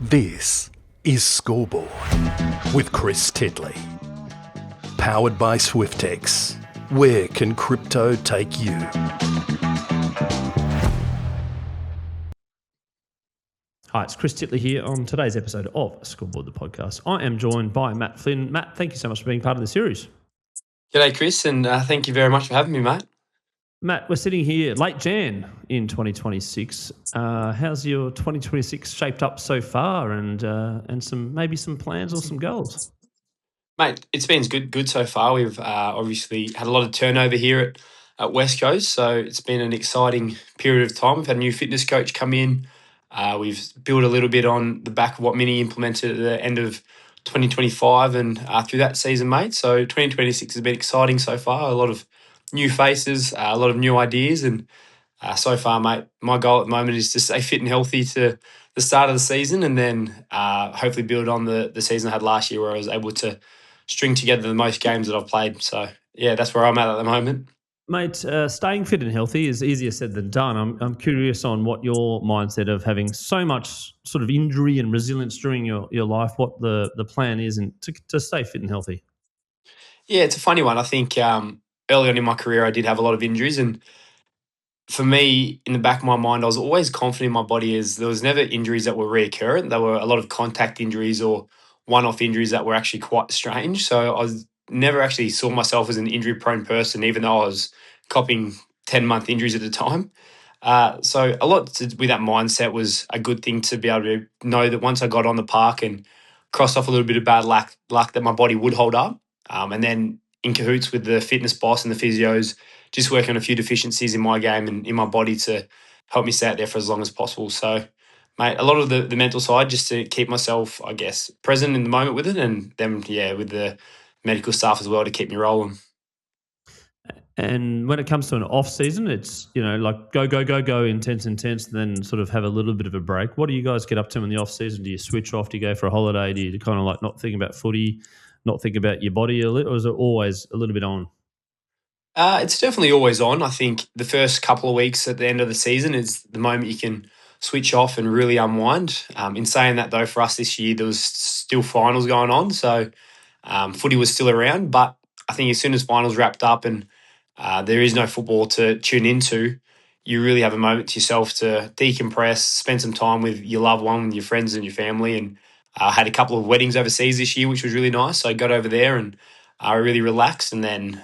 This is Scoreboard with Chris Titley. Powered by Swiftex. Where can crypto take you? Hi, it's Chris Titley here on today's episode of Scoreboard, the podcast. I am joined by Matt Flynn. Matt, thank you so much for being part of the series. G'day, Chris, and thank you very much for having me, mate. Matt, we're sitting here late Jan in 2026. How's your 2026 shaped up so far, and maybe some plans or some goals? Mate, it's been good so far. We've obviously had a lot of turnover here at West Coast, so it's been an exciting period of time. We've had a new fitness coach come in. We've built a little bit on the back of what Mini implemented at the end of 2025 and through that season, mate. So 2026 has been exciting so far. A lot of new faces, a lot of new ideas, and so far, mate, my goal at the moment is to stay fit and healthy to the start of the season, and then hopefully build on the season I had last year, where I was able to string together the most games that I've played. So yeah, that's where I'm at the moment. Mate, staying fit and healthy is easier said than done. I'm curious on what your mindset of having so much sort of injury and resilience during your life, what the plan is and to stay fit and healthy. Yeah, it's a funny one. I think early on in my career, I did have a lot of injuries, and for me, in the back of my mind, I was always confident in my body as there was never injuries that were reoccurrent. There were a lot of contact injuries or one-off injuries that were actually quite strange. So I was never actually saw myself as an injury-prone person, even though I was copying 10-month injuries at a time. So a lot with that mindset was a good thing to be able to know that once I got on the park and crossed off a little bit of bad luck that my body would hold up. And then in cahoots with the fitness boss and the physios, just working on a few deficiencies in my game and in my body to help me stay out there for as long as possible. So, mate, a lot of the mental side just to keep myself, I guess, present in the moment with it, and then, yeah, with the medical staff as well to keep me rolling. And when it comes to an off season, it's, like go, intense, and then sort of have a little bit of a break. What do you guys get up to in the off season? Do you switch off? Do you go for a holiday? Do you kind of like not think about footy, not think about your body a little, or is it always a little bit on? It's definitely always on. I think the first couple of weeks at the end of the season is the moment you can switch off and really unwind. In saying that, though, for us this year, there was still finals going on. So footy was still around. But I think as soon as finals wrapped up and there is no football to tune into, you really have a moment to yourself to decompress, spend some time with your loved one, with your friends and your family. And I had a couple of weddings overseas this year, which was really nice. So I got over there and really relaxed, and then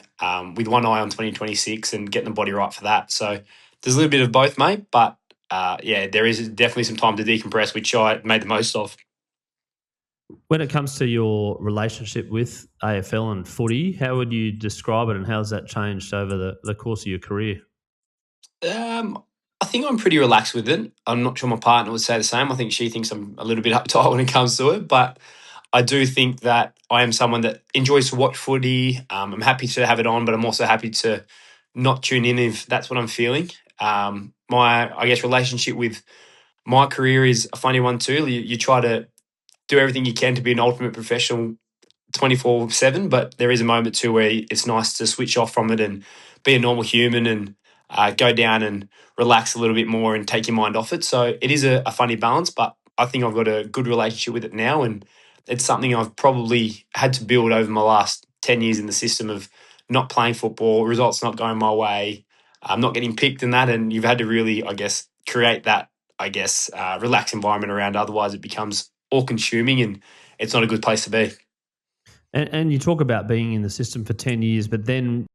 with one eye on 2026 and getting the body right for that. So there's a little bit of both, mate. But yeah, there is definitely some time to decompress, which I made the most of. When it comes to your relationship with AFL and footy, how would you describe it, and how's that changed over the course of your career? I think I'm pretty relaxed with it. I'm not sure my partner would say the same. I think she thinks I'm a little bit uptight when it comes to it, but I do think that I am someone that enjoys to watch footy. I'm happy to have it on, but I'm also happy to not tune in if that's what I'm feeling. I guess, relationship with my career is a funny one too. You try to do everything you can to be an ultimate professional 24/7, but there is a moment too where it's nice to switch off from it and be a normal human and go down and relax a little bit more and take your mind off it. So it is a funny balance, but I think I've got a good relationship with it now, and it's something I've probably had to build over my last 10 years in the system of not playing football, results not going my way, not getting picked in that, and you've had to really, I guess, create that, relaxed environment around. Otherwise, it becomes all-consuming, and it's not a good place to be. And you talk about being in the system for 10 years, but then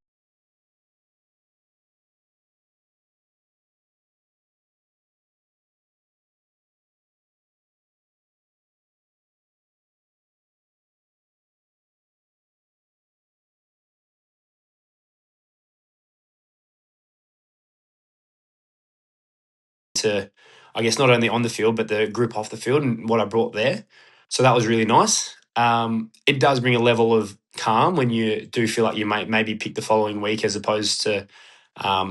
to, I guess, not only on the field, but the group off the field and what I brought there. So that was really nice. It does bring a level of calm when you do feel like you might maybe pick the following week as opposed to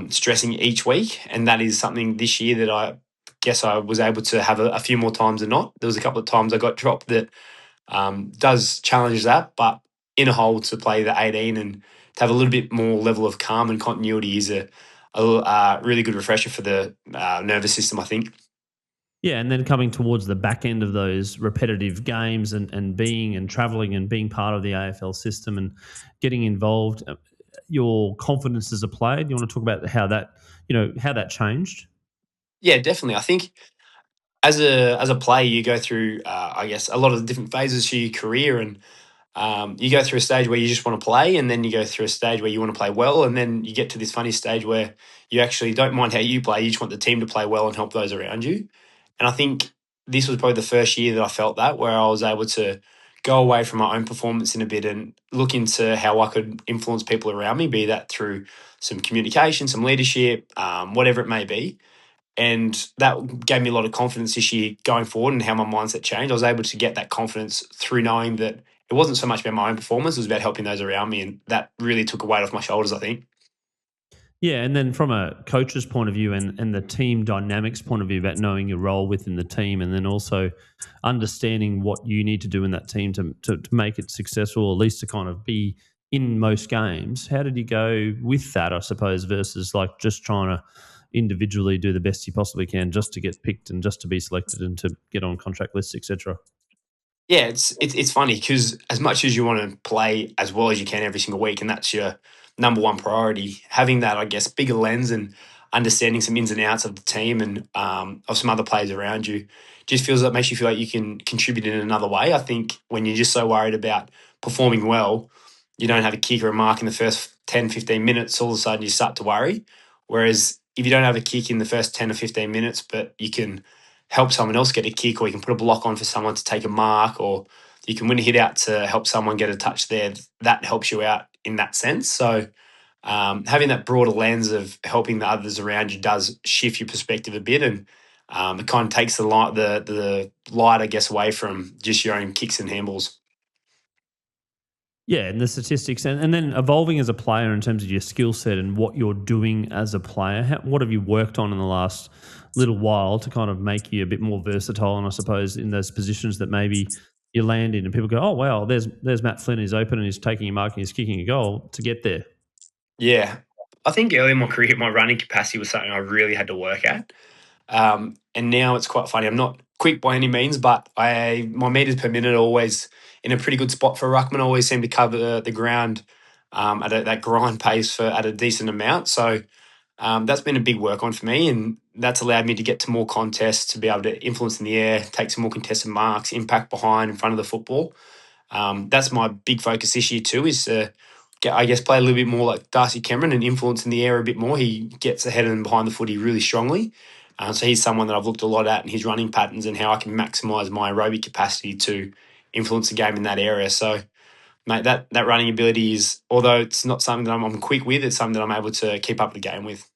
stressing each week. And that is something this year that I guess I was able to have a few more times than not. There was a couple of times I got dropped that does challenge that, but in a whole, to play the 18 and to have a little bit more level of calm and continuity is a really good refresher for the nervous system, I think. Yeah, and then coming towards the back end of those repetitive games and being and traveling and being part of the AFL system and getting involved, your confidence as a player. Do you want to talk about how that changed? Yeah, definitely. I think as a player, you go through, I guess, a lot of different phases to your career, and you go through a stage where you just want to play, and then you go through a stage where you want to play well, and then you get to this funny stage where you actually don't mind how you play. You just want the team to play well and help those around you. And I think this was probably the first year that I felt that, where I was able to go away from my own performance in a bit and look into how I could influence people around me, be that through some communication, some leadership, whatever it may be. And that gave me a lot of confidence this year going forward and how my mindset changed. I was able to get that confidence through knowing that it wasn't so much about my own performance, it was about helping those around me. And that really took a weight off my shoulders, I think. Yeah, and then from a coach's point of view and the team dynamics point of view about knowing your role within the team and then also understanding what you need to do in that team to make it successful, or at least to kind of be in most games. How did you go with that, I suppose, versus like just trying to individually do the best you possibly can just to get picked and just to be selected and to get on contract lists, etc.? Yeah, it's funny because as much as you want to play as well as you can every single week, and that's your number one priority, having that, I guess, bigger lens and understanding some ins and outs of the team and of some other players around you just feels like makes you feel like you can contribute in another way. I think when you're just so worried about performing well, you don't have a kick or a mark in the first 10, 15 minutes, all of a sudden you start to worry. Whereas if you don't have a kick in the first 10 or 15 minutes, but you can help someone else get a kick, or you can put a block on for someone to take a mark, or you can win a hit out to help someone get a touch there, that helps you out in that sense. So having that broader lens of helping the others around you does shift your perspective a bit, and it kind of takes the light, I guess, away from just your own kicks and handballs. Yeah, and the statistics, and then evolving as a player in terms of your skill set and what you're doing as a player. What have you worked on in the last little while to kind of make you a bit more versatile? And I suppose in those positions that maybe you land in, and people go, "Oh wow, there's Matt Flynn. He's open and he's taking a mark and he's kicking a goal to get there." Yeah. I think early in my career, my running capacity was something I really had to work at. And now it's quite funny. I'm not quick by any means, but my meters per minute are always in a pretty good spot for a ruckman. I always seem to cover the ground that grind pace for at a decent amount. So that's been a big work on for me, and that's allowed me to get to more contests, to be able to influence in the air, take some more contested marks, impact behind in front of the football. That's my big focus this year too, is to I guess, play a little bit more like Darcy Cameron and influence in the air a bit more. He gets ahead and behind the footy really strongly. So he's someone that I've looked a lot at in his running patterns and how I can maximise my aerobic capacity to influence the game in that area. So, mate, that running ability is, although it's not something that I'm quick with, it's something that I'm able to keep up the game with.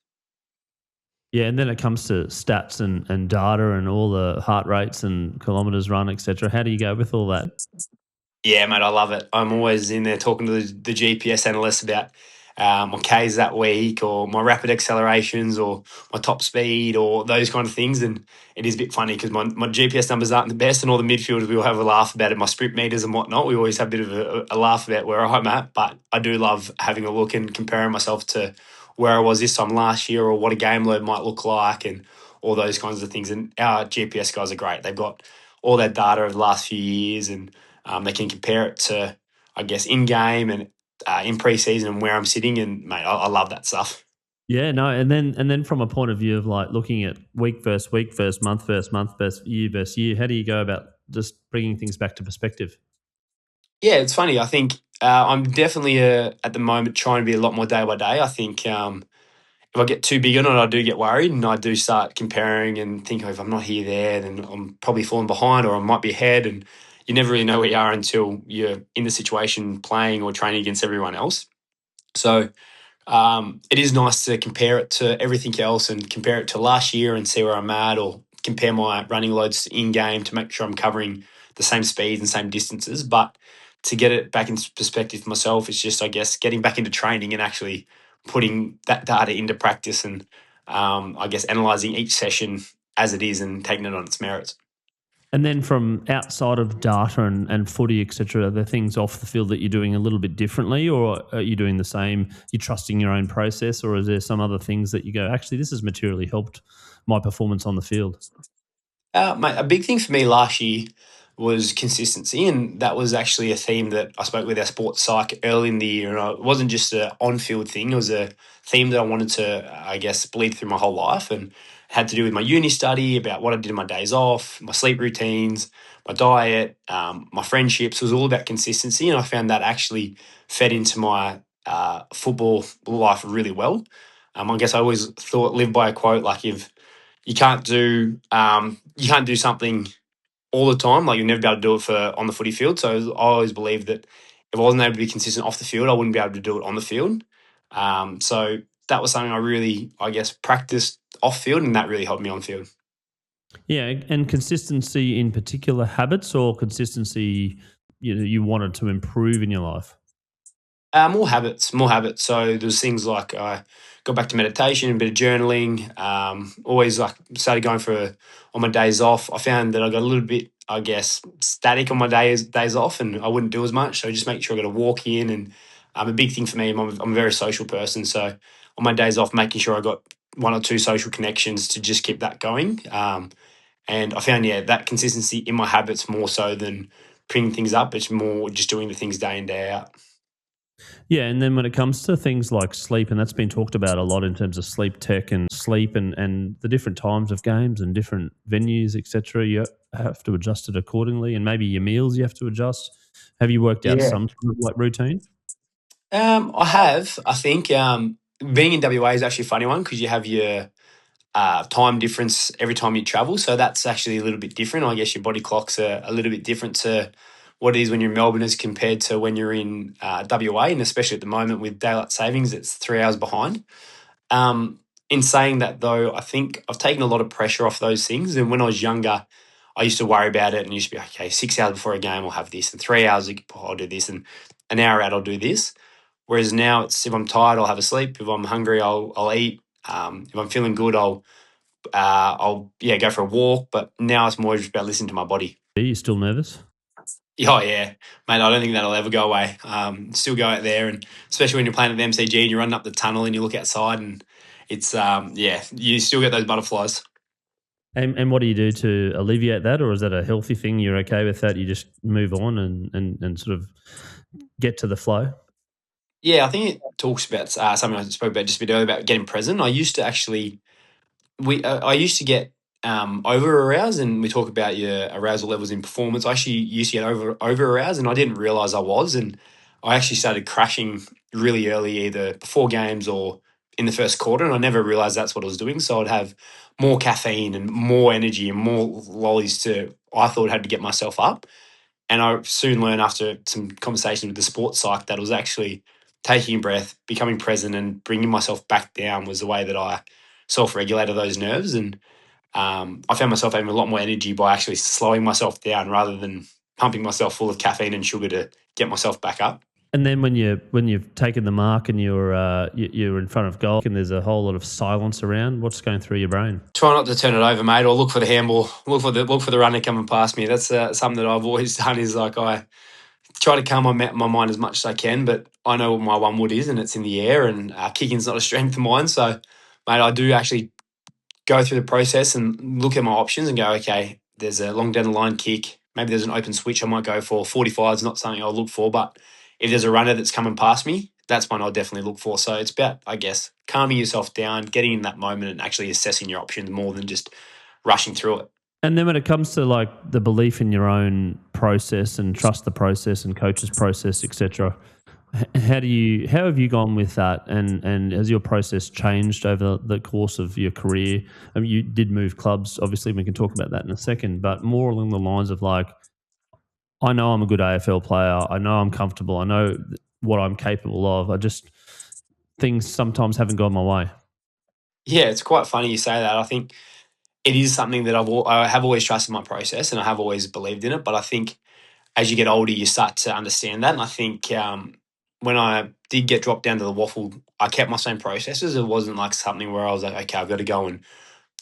Yeah, and then it comes to stats and data and all the heart rates and kilometers run, etc. How do you go with all that? Yeah, mate, I love it. I'm always in there talking to the GPS analysts about my Ks that week, or my rapid accelerations, or my top speed, or those kind of things. And it is a bit funny because my GPS numbers aren't the best, and all the midfielders, we all have a laugh about it. My sprint meters and whatnot, we always have a bit of a laugh about where I'm at. But I do love having a look and comparing myself to where I was this time last year, or what a game load might look like, and all those kinds of things. And our GPS guys are great. They've got all that data over the last few years, and they can compare it to, I guess, in game and in preseason and where I'm sitting. And mate, I love that stuff. Yeah, no, and then from a point of view of like looking at week versus month versus year, how do you go about just bringing things back to perspective? Yeah, it's funny. I think I'm definitely at the moment trying to be a lot more day by day. I think if I get too big on it, I do get worried, and I do start comparing and think, oh, if I'm not here there, then I'm probably falling behind, or I might be ahead. And you never really know where you are until you're in the situation playing or training against everyone else. So it is nice to compare it to everything else and compare it to last year and see where I'm at, or compare my running loads in game to make sure I'm covering the same speeds and same distances. But to get it back into perspective for myself, it's just, I guess, getting back into training and actually putting that data into practice, and I guess analysing each session as it is and taking it on its merits. And then from outside of data and footy, etc., are there things off the field that you're doing a little bit differently, or are you doing the same? You're trusting your own process, or is there some other things that you go, actually, this has materially helped my performance on the field? Mate, a big thing for me last year was consistency, and that was actually a theme that I spoke with our sports psych early in the year. And it wasn't just an on-field thing; it was a theme that I wanted to, I guess, bleed through my whole life, and had to do with my uni study, about what I did in my days off, my sleep routines, my diet, my friendships. It was all about consistency, and I found that actually fed into my football life really well. I guess I always thought live by a quote like if you can't do something all the time. Like you'll never be able to do it for on the footy field. So I always believed that if I wasn't able to be consistent off the field, I wouldn't be able to do it on the field. So that was something I really, I guess, practiced off field, and that really helped me on field. Yeah, and consistency in particular habits or consistency you wanted to improve in your life? More habits, more habits. So there's things like I got back to meditation, a bit of journaling. Always like started going for on my days off. I found that I got a little bit, I guess, static on my days off, and I wouldn't do as much. So just make sure I got a walk in, and a big thing for me. I'm a very social person, so on my days off, making sure I got one or two social connections to just keep that going. And I found that consistency in my habits more so than picking things up. It's more just doing the things day in day out. Yeah, and then when it comes to things like sleep, and that's been talked about a lot in terms of sleep tech and sleep and the different times of games and different venues, etc. You have to adjust it accordingly, and maybe your meals you have to adjust. Have you worked out Yeah. some sort of like routine? I have. I think being in WA is actually a funny one because you have your time difference every time you travel. So that's actually a little bit different. I guess your body clocks are a little bit different to what it is when you're in Melbourne as compared to when you're in WA. And especially at the moment with daylight savings, it's 3 hours behind. In saying that, though, I think I've taken a lot of pressure off those things. And when I was younger, I used to worry about it and used to be, okay, 6 hours before a game, I'll have this, and 3 hours, I'll do this, and an hour out, I'll do this. Whereas now it's if I'm tired, I'll have a sleep. If I'm hungry, I'll eat. If I'm feeling good, I'll go for a walk. But now it's more just about listening to my body. Are you still nervous? Oh yeah, mate. I don't think that'll ever go away. Still go out there, and especially when you're playing at the MCG and you're running up the tunnel and you look outside, and it's you still get those butterflies. And what do you do to alleviate that, or is that a healthy thing? You're okay with that? You just move on and sort of get to the flow. Yeah, I think it talks about something I spoke about just a bit earlier about getting present. I used to get over aroused, and we talk about your arousal levels in performance. I actually used to get over aroused, and I didn't realize I was, and I actually started crashing really early, either before games or in the first quarter, and I never realized that's what I was doing. So I'd have more caffeine and more energy and more lollies to I thought had to get myself up. And I soon learned after some conversations with the sports psych that it was actually taking a breath, becoming present, and bringing myself back down was the way that I self-regulated those nerves. And I found myself having a lot more energy by actually slowing myself down rather than pumping myself full of caffeine and sugar to get myself back up. And then when you've taken the mark and you're in front of goal and there's a whole lot of silence around, what's going through your brain? Try not to turn it over, mate, or look for the handball, look for the runner coming past me. That's something that I've always done. Is like I try to calm my mind as much as I can, but I know what my one wood is, and it's in the air. And kicking's not a strength of mine, so mate, I do actually go through the process and look at my options and go, okay, there's a long down the line kick. Maybe there's an open switch I might go for. 45 is not something I'll look for, but if there's a runner that's coming past me, that's one I'll definitely look for. So it's about, I guess, calming yourself down, getting in that moment and actually assessing your options more than just rushing through it. And then when it comes to like the belief in your own process and trust the process and coach's process, etc., how have you gone with that? And has your process changed over the course of your career? I mean, you did move clubs, obviously. We can talk about that in a second, but more along the lines of like, I know I'm a good AFL player. I know I'm comfortable. I know what I'm capable of. Things sometimes haven't gone my way. Yeah, it's quite funny you say that. I think it is something that I have always trusted my process and I have always believed in it. But I think as you get older, you start to understand that. And I think when I did get dropped down to the waffle, I kept my same processes. It wasn't like something where I was like, okay, I've got to go and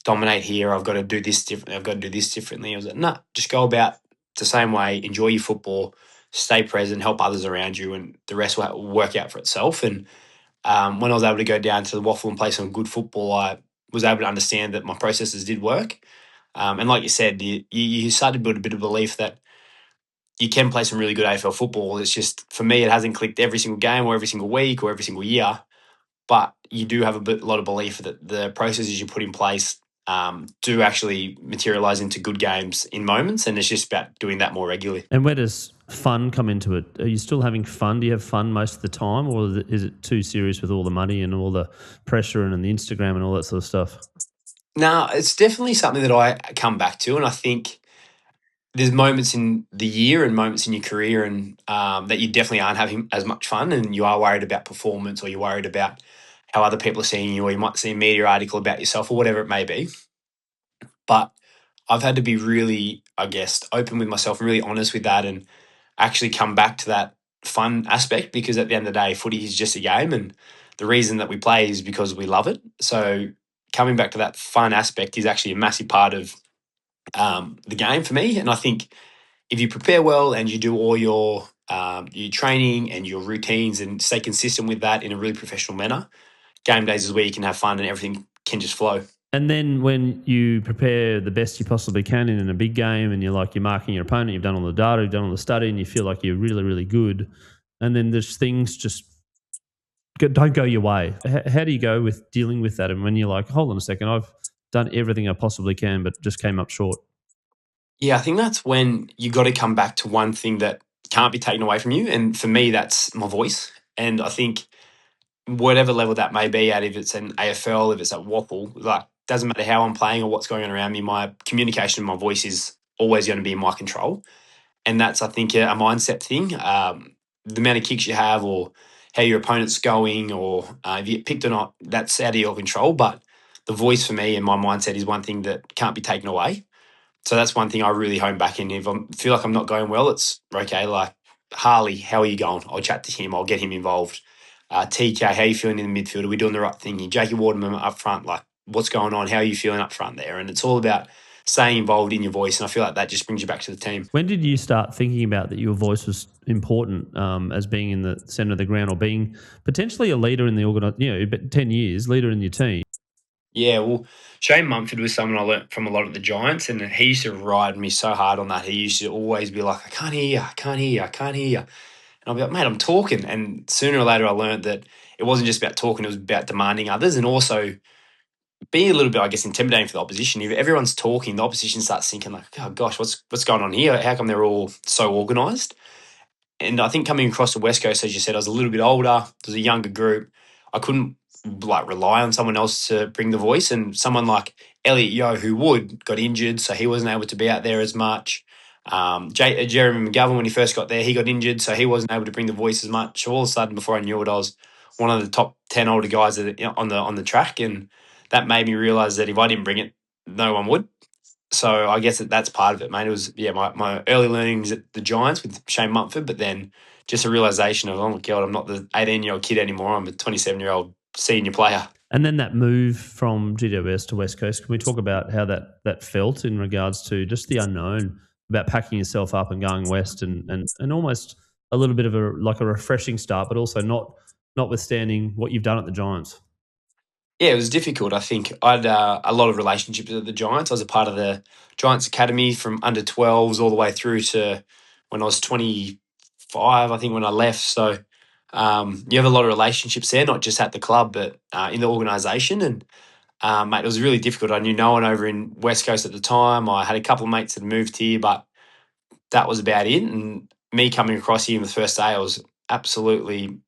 dominate here. I've got to do this differently. I've got to do this differently. I was like, no, just go about the same way. Enjoy your football. Stay present. Help others around you, and the rest will work out for itself. And when I was able to go down to the waffle and play some good football, I was able to understand that my processes did work. And like you said, you start to build a bit of belief that you can play some really good AFL football. It's just, for me, it hasn't clicked every single game or every single week or every single year. But you do have a lot of belief that the processes you put in place do actually materialize into good games in moments. And it's just about doing that more regularly. And where does fun come into it? Are you still having fun? Do you have fun most of the time, or is it too serious with all the money and all the pressure and the Instagram and all that sort of stuff? Now, it's definitely something that I come back to. And I think there's moments in the year and moments in your career and that you definitely aren't having as much fun, and you are worried about performance, or you're worried about how other people are seeing you, or you might see a media article about yourself or whatever it may be. But I've had to be really, I guess, open with myself and really honest with that, and actually come back to that fun aspect, because at the end of the day, footy is just a game, and the reason that we play is because we love it. So coming back to that fun aspect is actually a massive part of the game for me. And I think if you prepare well and you do all your training and your routines and stay consistent with that in a really professional manner, game days is where you can have fun and everything can just flow. And then when you prepare the best you possibly can in a big game, and you're marking your opponent, you've done all the data, you've done all the study, and you feel like you're really, really good, and then there's things just don't go your way. How do you go with dealing with that? And when you're like, hold on a second, I've done everything I possibly can, but just came up short. Yeah, I think that's when you got to come back to one thing that can't be taken away from you. And for me, that's my voice. And I think whatever level that may be at, if it's an AFL, if it's at Waffle, like, doesn't matter how I'm playing or what's going on around me, my communication and my voice is always going to be in my control. And that's, I think, a mindset thing. The amount of kicks you have, or how your opponent's going, or if you get picked or not, that's out of your control. But the voice for me and my mindset is one thing that can't be taken away. So that's one thing I really hone back in. If I feel like I'm not going well, it's okay. Like, Harley, how are you going? I'll chat to him. I'll get him involved. TK, how are you feeling in the midfield? Are we doing the right thing? Jackie Waterman up front, like, what's going on? How are you feeling up front there? And it's all about staying involved in your voice. And I feel like that just brings you back to the team. When did you start thinking about that your voice was important, as being in the centre of the ground, or being potentially a leader in the organisation, but 10 years, leader in your team? Yeah, well, Shane Mumford was someone I learnt from a lot of the Giants, and he used to ride me so hard on that. He used to always be like, I can't hear you, I can't hear you, I can't hear you. And I'll be like, mate, I'm talking. And sooner or later, I learned that it wasn't just about talking, it was about demanding others, and also being a little bit, I guess, intimidating for the opposition. If everyone's talking, the opposition starts thinking like, oh gosh, what's going on here? How come they're all so organised? And I think coming across the West Coast, as you said, I was a little bit older. It was a younger group. I couldn't like rely on someone else to bring the voice. And someone like Elliot Yeo, who got injured, so he wasn't able to be out there as much. Jeremy McGovern, when he first got there, he got injured, so he wasn't able to bring the voice as much. All of a sudden, before I knew it, I was one of the top 10 older guys on the track, and that made me realise that if I didn't bring it, no one would. So I guess that's part of it, mate. It was, my early learnings at the Giants with Shane Mumford, but then just a realisation of, oh my God, I'm not the 18-year-old kid anymore. I'm a 27-year-old senior player. And then that move from GWS to West Coast, can we talk about how that felt in regards to just the unknown about packing yourself up and going west, and almost a little bit of a refreshing start, but also notwithstanding what you've done at the Giants? Yeah, it was difficult. I think I had a lot of relationships with the Giants. I was a part of the Giants Academy from under 12s all the way through to when I was 25, I think, when I left. So you have a lot of relationships there, not just at the club, but in the organisation. And, mate, it was really difficult. I knew no one over in West Coast at the time. I had a couple of mates that had moved here, but that was about it. And me coming across here in the first day, I was absolutely,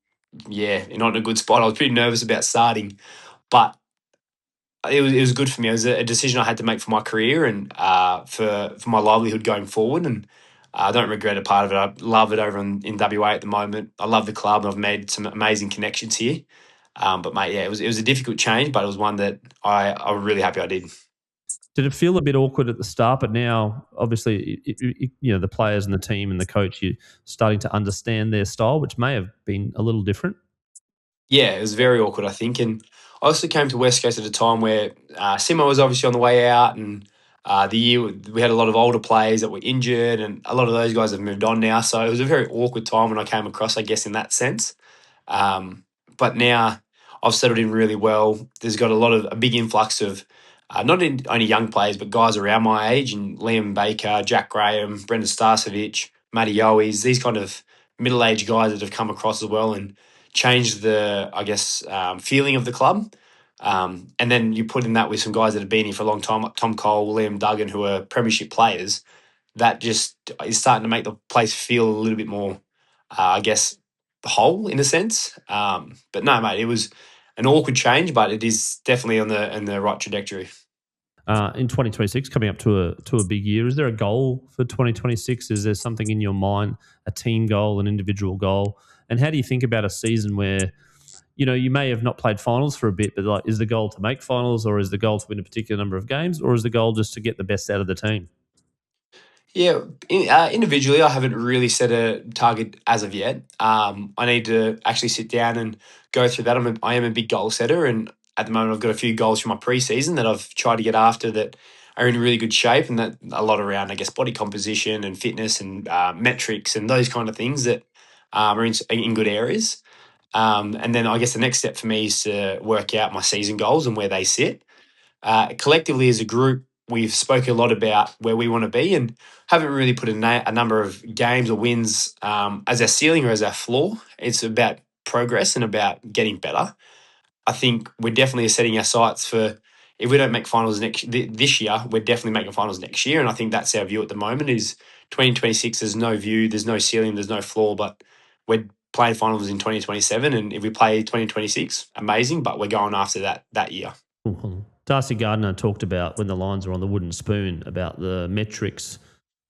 not in a good spot. I was pretty nervous about starting, but it was good for me. It was a decision I had to make for my career and for my livelihood going forward. And I don't regret a part of it. I love it over in WA at the moment. I love the club, and I've made some amazing connections here. But mate, yeah, it was a difficult change, but it was one that I'm really happy I did. Did it feel a bit awkward at the start, but now obviously the players and the team and the coach, you're starting to understand their style, which may have been a little different? Yeah, it was very awkward, I think. And I also came to West Coast at a time where Simo was obviously on the way out, and the year we had a lot of older players that were injured, and a lot of those guys have moved on now. So it was a very awkward time when I came across, I guess, in that sense. But now I've settled in really well. There's got a big influx of only young players, but guys around my age, and Liam Baker, Jack Graham, Brendan Starcevic, Matty Yowies, these kind of middle-aged guys that have come across as well and changed the, I guess, feeling of the club. And then you put in that with some guys that have been here for a long time, like Tom Cole, Liam Duggan, who are premiership players. That just is starting to make the place feel a little bit more, I guess, whole in a sense. But no, mate, it was an awkward change, but it is definitely on the right trajectory. In 2026, coming up to a big year, is there a goal for 2026? Is there something in your mind, a team goal, an individual goal? And how do you think about a season where, you may have not played finals for a bit, but like, is the goal to make finals, or is the goal to win a particular number of games, or is the goal just to get the best out of the team? Yeah, individually, I haven't really set a target as of yet. I need to actually sit down and go through that. I am a big goal setter, and at the moment, I've got a few goals from my preseason that I've tried to get after that are in really good shape, and that a lot around, I guess, body composition and fitness and metrics and those kind of things that are in good areas. And then I guess the next step for me is to work out my season goals and where they sit. Collectively as a group, we've spoken a lot about where we want to be and haven't really put a number of games or wins as our ceiling or as our floor. It's about progress and about getting better. I think we're definitely setting our sights for, if we don't make finals this year, we're definitely making finals next year. And I think that's our view at the moment is 2026, there's no view, there's no ceiling, there's no floor, but we're playing finals in 2027. And if we play 2026, amazing, but we're going after that year. Mhm. Darcy Gardner talked about when the Lions were on the wooden spoon about the metrics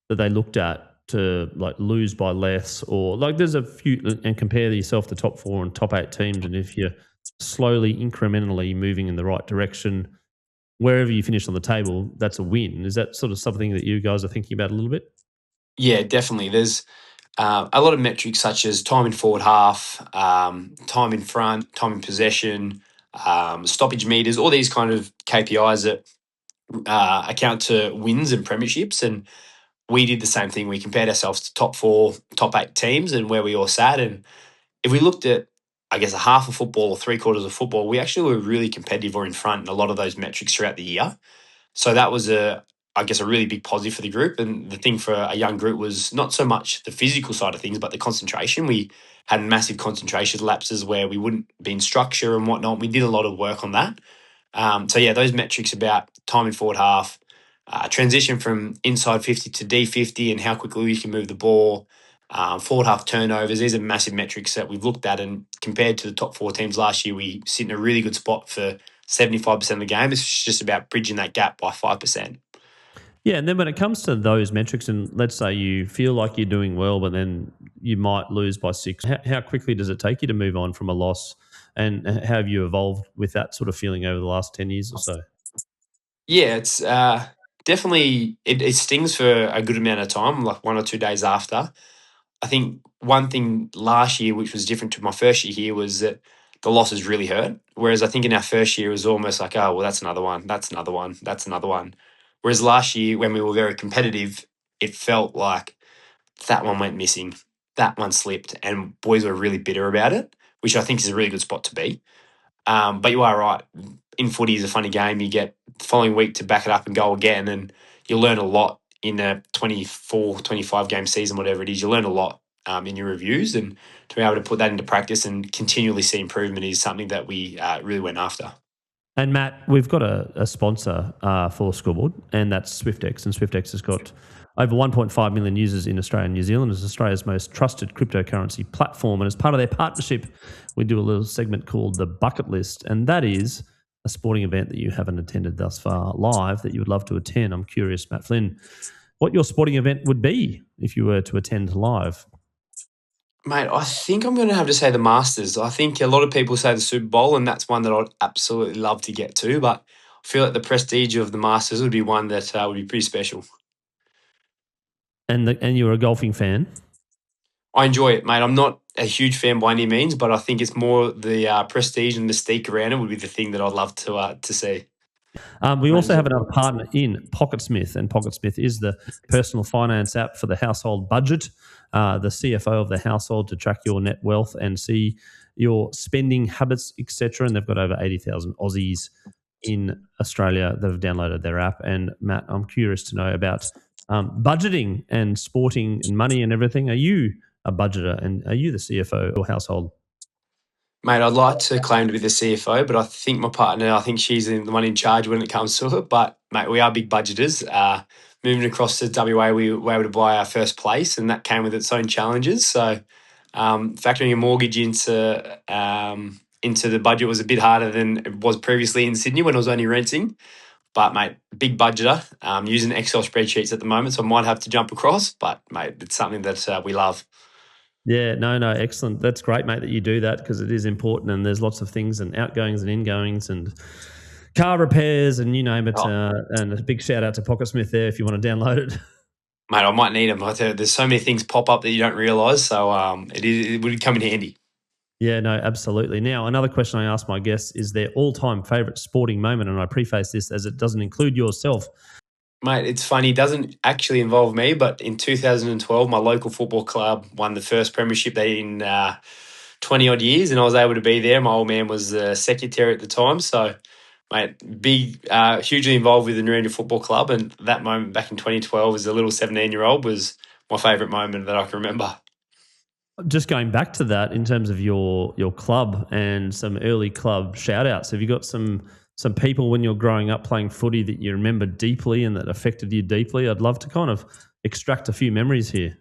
that they looked at to like lose by less, or like there's a few, and compare yourself to top 4 and top 8 teams, and if you're slowly incrementally moving in the right direction wherever you finish on the table, that's a win. Is that sort of something that you guys are thinking about a little bit? Yeah, definitely. There's a lot of metrics such as time in forward half, time in front, time in possession, stoppage meters, all these kind of KPIs that account to wins and premierships. And we did the same thing. We compared ourselves to top 4, top 8 teams and where we all sat. And if we looked at, I guess, a half of football or 3/4 of football, we actually were really competitive or in front in a lot of those metrics throughout the year. So that was I guess, a really big positive for the group. And the thing for a young group was not so much the physical side of things, but the concentration. We had massive concentration lapses where we wouldn't be in structure and whatnot. We did a lot of work on that. So yeah, those metrics about time in forward half, transition from inside 50 to D50 and how quickly we can move the ball, forward half turnovers. These are massive metrics that we've looked at, and compared to the top 4 teams last year, we sit in a really good spot for 75% of the game. It's just about bridging that gap by 5%. Yeah, and then when it comes to those metrics, and let's say you feel like you're doing well, but then you might lose by 6, how quickly does it take you to move on from a loss? And how have you evolved with that sort of feeling over the last 10 years or so? Yeah, it's definitely, it stings for a good amount of time, like 1 or 2 days after. I think one thing last year, which was different to my first year here, was that the losses really hurt. Whereas I think in our first year, it was almost like, oh, well, that's another one, that's another one, that's another one. Whereas last year, when we were very competitive, it felt like that one went missing, that one slipped, and boys were really bitter about it, which I think is a really good spot to be. But you are right. In footy is a funny game. You get the following week to back it up and go again, and you learn a lot in a 24, 25 game season, whatever it is. You learn a lot in your reviews, and to be able to put that into practice and continually see improvement is something that we really went after. And Matt, we've got a sponsor for Scoreboard, and that's SwiftX. And SwiftX has got over 1.5 million users in Australia and New Zealand. It's Australia's most trusted cryptocurrency platform. And as part of their partnership, we do a little segment called the Bucket List. And that is a sporting event that you haven't attended thus far live that you would love to attend. I'm curious, Matt Flynn, what your sporting event would be if you were to attend live. Mate, I think I'm going to have to say the Masters. I think a lot of people say the Super Bowl, and that's one that I'd absolutely love to get to. But I feel like the prestige of the Masters would be one that would be pretty special. And you're a golfing fan? I enjoy it, mate. I'm not a huge fan by any means, but I think it's more the prestige and mystique around it would be the thing that I'd love to see. We also have another partner in PocketSmith, and PocketSmith is the personal finance app for the household budget, the CFO of the household to track your net wealth and see your spending habits, etc. And they've got over 80,000 Aussies in Australia that have downloaded their app. And Matt, I'm curious to know about budgeting and sporting and money and everything. Are you a budgeter, and are you the CFO or household? Mate, I'd like to claim to be the CFO, but I think my partner, I think she's the one in charge when it comes to it. But, mate, we are big budgeters. Moving across to WA, we were able to buy our first place, and that came with its own challenges. So, factoring a mortgage into the budget was a bit harder than it was previously in Sydney when I was only renting. But, mate, big budgeter, using Excel spreadsheets at the moment, so I might have to jump across. But, mate, it's something that we love. Yeah, no, excellent. That's great, mate, that you do that, because it is important, and there's lots of things and outgoings and ingoings and car repairs and you name it. And a big shout out to Pocketsmith there if you want to download it. Mate, I might need them. I tell you, there's so many things pop up that you don't realise, so it would come in handy. Yeah, no, absolutely. Now, another question I ask my guests is their all-time favourite sporting moment, and I preface this as it doesn't include yourself. Mate, it's funny. It doesn't actually involve me, but in 2012, my local football club won the first premiership in 20-odd years, and I was able to be there. My old man was the secretary at the time. So, mate, hugely involved with the Narendra Football Club, and that moment back in 2012 as a little 17-year-old was my favourite moment that I can remember. Just going back to that in terms of your club and some early club shout-outs, have you got some people when you're growing up playing footy that you remember deeply and that affected you deeply? I'd love to kind of extract a few memories here.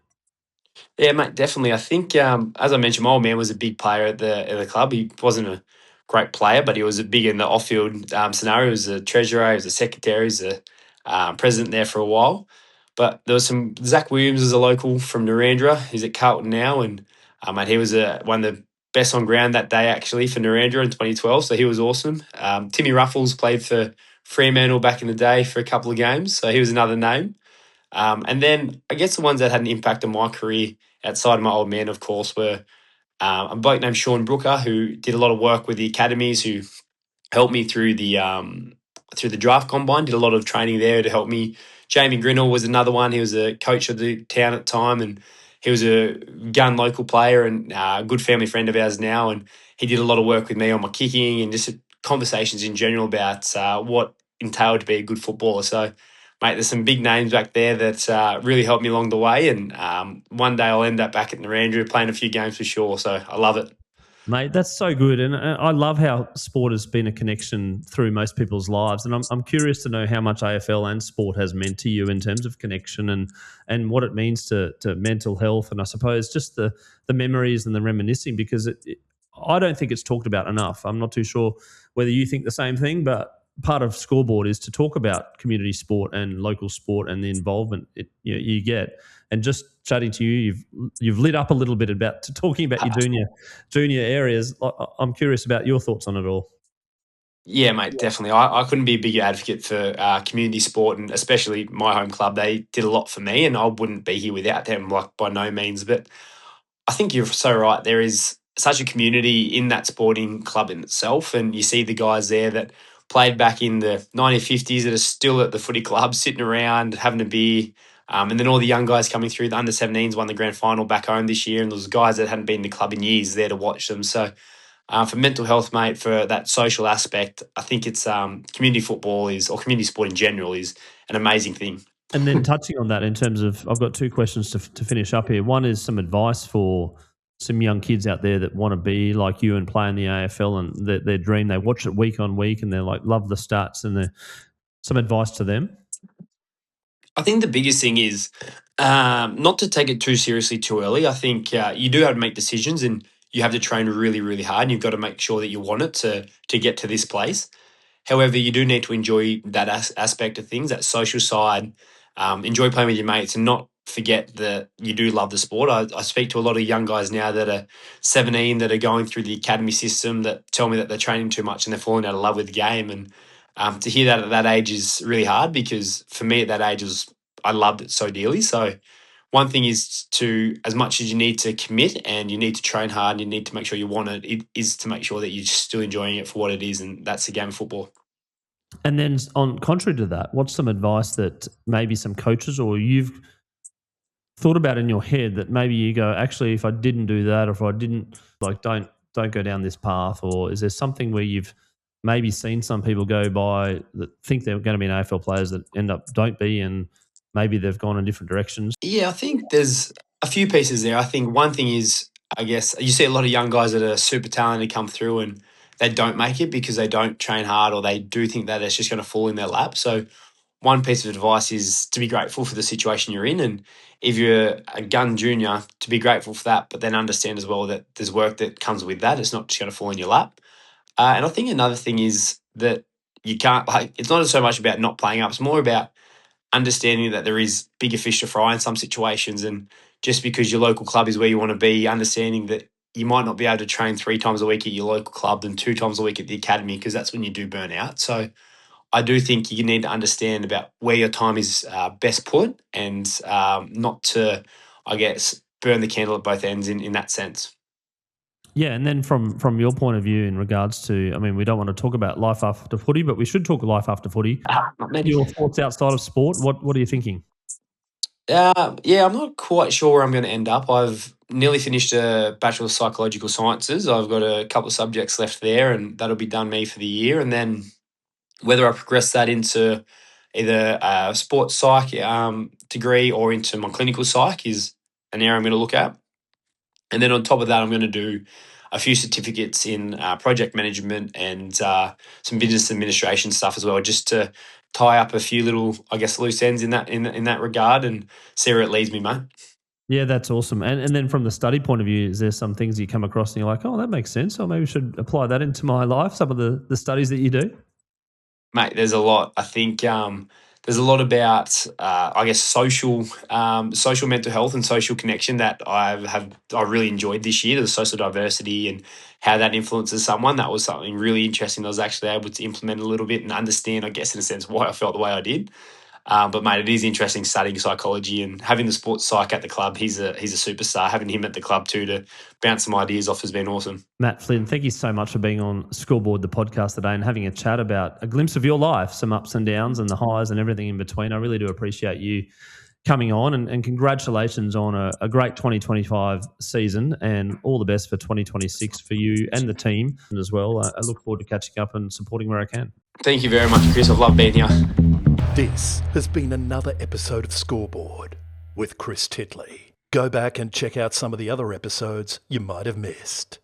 Yeah, mate, definitely. I think, as I mentioned, my old man was a big player at the club. He wasn't a great player, but he was a big in the off-field scenario. He was a treasurer, he was a secretary, he was a president there for a while. But there was Zach Williams is a local from Narendra. He's at Carlton now, and mate, he was one of the best on ground that day actually for Narendra in 2012. So he was awesome. Timmy Ruffles played for Fremantle back in the day for a couple of games, so he was another name. And then I guess the ones that had an impact on my career outside of my old man, of course, were a bloke named Sean Brooker, who did a lot of work with the academies, who helped me through the draft combine, did a lot of training there to help me. Jamie Grinnell was another one. He was a coach of the town at the time, and he was a gun local player and a good family friend of ours now. And he did a lot of work with me on my kicking and just conversations in general about what entailed to be a good footballer. So, mate, there's some big names back there that really helped me along the way. And one day I'll end up back at Narendra playing a few games for sure. So I love it. Mate, that's so good. And I love how sport has been a connection through most people's lives. And I'm curious to know how much AFL and sport has meant to you in terms of connection and what it means to mental health. And I suppose just the memories and the reminiscing, because I don't think it's talked about enough. I'm not too sure whether you think the same thing, but part of Scoreboard is to talk about community sport and local sport and the involvement you get. And just chatting to you, you've lit up a little bit about talking about your junior areas. I'm curious about your thoughts on it all. Yeah, mate, definitely. I couldn't be a bigger advocate for community sport, and especially my home club. They did a lot for me, and I wouldn't be here without them, like, by no means. But I think you're so right. There is such a community in that sporting club in itself, and you see the guys there that played back in the 1950s that are still at the footy club, sitting around having a beer. And then all the young guys coming through, the under-17s won the grand final back home this year, and those guys that hadn't been in the club in years there to watch them. So for mental health, mate, for that social aspect, I think it's community football or community sport in general is an amazing thing. And then touching on that in terms of, I've got two questions to finish up here. One is some advice for some young kids out there that want to be like you and play in the AFL, and their dream, they watch it week on week and they're like, love the stats, and some advice to them. I think the biggest thing is not to take it too seriously too early. I think you do have to make decisions, and you have to train really, really hard, and you've got to make sure that you want it to get to this place. However, you do need to enjoy that aspect of things, that social side, enjoy playing with your mates, and not forget that you do love the sport. I speak to a lot of young guys now that are 17 that are going through the academy system that tell me that they're training too much and they're falling out of love with the game. And to hear that at that age is really hard, because for me at that age I loved it so dearly. So one thing is to, as much as you need to commit and you need to train hard and you need to make sure you want it is to make sure that you're still enjoying it for what it is, and that's the game of football. And then on contrary to that, what's some advice that maybe some coaches or you've thought about in your head that maybe you go, actually, if I didn't do that, or if I didn't, like, don't go down this path? Or is there something where you've maybe seen some people go by that think they're going to be AFL players that end up don't be, and maybe they've gone in different directions? Yeah, I think there's a few pieces there. I think one thing is, I guess, you see a lot of young guys that are super talented come through and they don't make it because they don't train hard, or they do think that it's just going to fall in their lap. So one piece of advice is to be grateful for the situation you're in. And if you're a gun junior, to be grateful for that, but then understand as well that there's work that comes with that. It's not just going to fall in your lap. And I think another thing is that you can't, like, it's not so much about not playing up. It's more about understanding that there is bigger fish to fry in some situations. And just because your local club is where you want to be, understanding that you might not be able to train 3 times a week at your local club and 2 times a week at the academy, because that's when you do burn out. So I do think you need to understand about where your time is best put, and not to, I guess, burn the candle at both ends in that sense. Yeah, and then from your point of view in regards to, I mean, we don't want to talk about life after footy, but we should talk life after footy. Maybe. Your thoughts outside of sport, what are you thinking? Yeah, I'm not quite sure where I'm going to end up. I've nearly finished a Bachelor of Psychological Sciences. I've got a couple of subjects left there, and that'll be done me for the year. And then whether I progress that into either a sports psych degree or into my clinical psych is an area I'm going to look at. And then on top of that, I'm going to do a few certificates in project management and some business administration stuff as well, just to tie up a few little, I guess, loose ends in that regard, and see where it leads me, mate. Yeah, that's awesome. And then from the study point of view, is there some things you come across and you're like, oh, that makes sense, or maybe I should apply that into my life, some of the studies that you do? Mate, there's a lot. I think there's a lot about, I guess, social mental health and social connection that I really enjoyed this year. The social diversity and how that influences someone. That was something really interesting. I was actually able to implement a little bit and understand, I guess, in a sense, why I felt the way I did. But mate, it is interesting studying psychology and having the sports psych at the club. He's a superstar. Having him at the club too to bounce some ideas off has been awesome. Matt Flynn, thank you so much for being on Scoreboard, the podcast today, and having a chat about a glimpse of your life, some ups and downs and the highs and everything in between. I really do appreciate you coming on, and congratulations on a great 2025 season, and all the best for 2026 for you and the team as well. I look forward to catching up and supporting where I can. Thank you very much, Chris. I've loved being here. This has been another episode of Scoreboard with Chris Titley. Go back and check out some of the other episodes you might have missed.